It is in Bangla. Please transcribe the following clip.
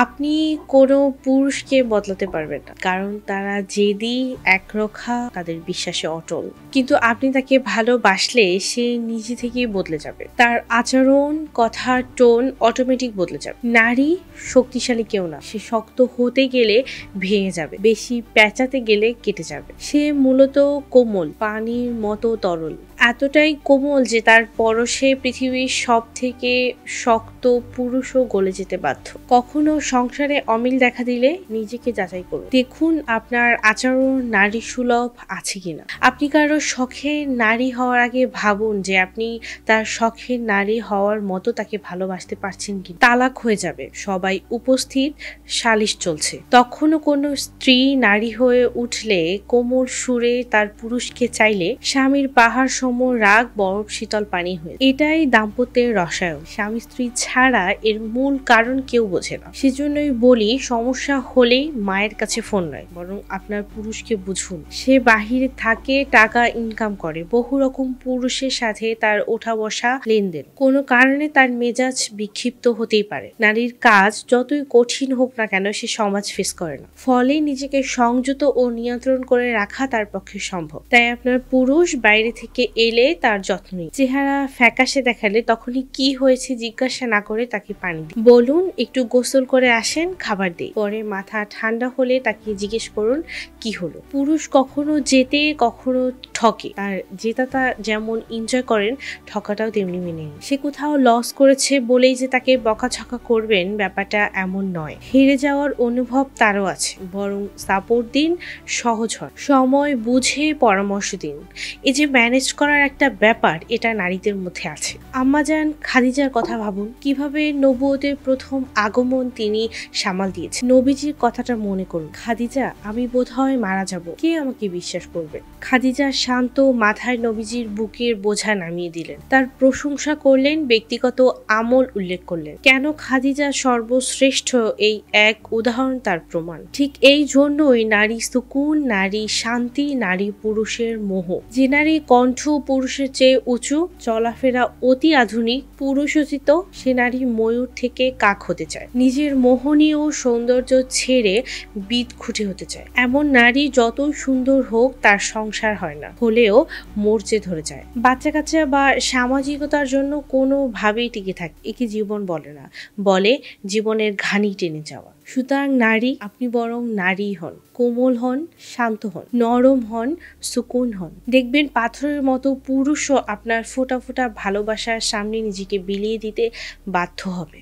আপনি কোনো পুরুষকে বদলাতে পারবেন না, কারণ তারা জেদি, একরোখা, তাদের বিশ্বাসে অটল। কিন্তু আপনি তাকে ভালোবাসলে সে নিজে থেকেই বদলে যাবে। তার আচরণ, কথা, টোন অটোমেটিক বদলে যাবে। নারী শক্তিশালী কেউ না, সে শক্ত হতে গেলে ভেঙে যাবে, বেশি পেঁচাতে গেলে কেটে যাবে। সে মূলত কোমল, পানির মতো তরল, এতটাই কোমল যে তার পরশে পৃথিবীর সব থেকে শক্ত পুরুষও গলে যেতে বাধ্য। কখনো সংসারে অমিল দেখা দিলে নিজেকে যাচাই করুন, দেখুন আপনার আচরণ নারী সুলভ আছে কিনা। আপনি কারো শখের নারী হওয়ার আগে ভাবুন যে আপনি তার শখের নারী হওয়ার মতো তাকে ভালোবাসতে পারছেন কি। তালাক হয়ে যাবে, সবাই উপস্থিত, সালিশ চলছে। তখনও কোনো স্ত্রী নারী হয়ে উঠলে কোমল সুরে তার পুরুষকে চাইলে স্বামীর পাহাড় সম রাগ বরফ শীতল পানি হয়ে। এটাই দাম্পত্যের রসায়ন। স্বামী স্ত্রী ছাড়া এর মূল কারণ কেউ বোঝে না। সেজন্যই বলি, সমস্যা হলেই মায়ের কাছে ফোন নয়, বরং আপনার পুরুষকে বুঝুন। সে বাহিরে থাকে, টাকা ইনকাম করে, বহু রকম পুরুষের সাথে তার ওঠা বসা, লেনদেন। কোনো কারণে তার মেজাজ বিক্ষিপ্ত হতেই পারে। নারীর কাজ যতই কঠিন হোক না কেন, সে সমাজ ফেস করে না, ফলে নিজেকে সংযত ও নিয়ন্ত্রণ করে রাখা তার পক্ষে সম্ভব। তাই আপনার পুরুষ বাইরে থেকে এলে তার যত্ন নিন। চেহারা ফ্যাকাশে দেখালে তখনই কি হয়েছে জিজ্ঞাসা না করে তাকে পানি দিন। বলুন একটু গোসল করে আসেন, খাবার দিই। পরে মাথা ঠান্ডা হলে তাকে জিজ্ঞেস করুন কি হলো। পুরুষ কখনো জেতে, কখনো ঠকে। আর জেতাটা যেমন এনজয় করেন, ঠকাটাও তেমনি মেনে নিন। সে কোথাও লস করেছে বলেই যে তাকে বকাঝকা করবেন, ব্যাপারটা এমন নয়। হেরে যাওয়ার অনুভব তারও আছে, বরং সাপোর্ট দিন, সহজ হয়, সময় বুঝে পরামর্শ দিন। এই যে ম্যানেজ করার একটা ব্যাপার, এটা নারীদের মধ্যে আছে। আম্মাজান খাদিজার কথা ভাবুন, কিভাবে নবুয়তের প্রথম আগমন তিনি সামাল দিয়েছেন। নবীজির কথাটা মনে করুন, খাদিজা আমি বোধহয় মারা যাব, কে আমাকে বিশ্বাস করবে। খাদিজা শান্ত মাথায় নবীজির বুকের বোঝা নামিয়ে দিলেন, তার প্রশংসা করলেন, ব্যক্তিগত আমল উল্লেখ করলেন। কেন খাদিজা সর্বশ্রেষ্ঠ, এই এক উদাহরণ তার প্রমাণ। ঠিক এই জন্যই নারী সুকুন, নারী শান্তি, নারী পুরুষের মোহ। যে নারী কণ্ঠ পুরুষের চেয়ে উঁচু, চলাফেরা অতি আধুনিক, পুরুষোচিত, সে নারী ময়ূর থেকে কাক হতে চায়, নিজের মোহনীয় সৌন্দর্য ছেড়ে বিদঘুটে হতে চায়। এমন নারী যতই সুন্দর হোক, তার সংসার হয় না, হলেও মরচে ধরে যায়। বাচ্চা কাচ্চা বা সামাজিকতার জন্য কোনোভাবেই টিকে থাকে, একে জীবন বলে না, বলে জীবনের ঘানি টেনে যাওয়া। সুতরাং নারী, আপনি বরং নারী হন, কোমল হন, শান্ত হন, নরম হন, সুকুন হন। দেখবেন পাথরের মতো পুরুষও আপনার ফোঁটা ফোঁটা ভালোবাসার সামনে নিজেকে বিলিয়ে দিতে বাধ্য হবে।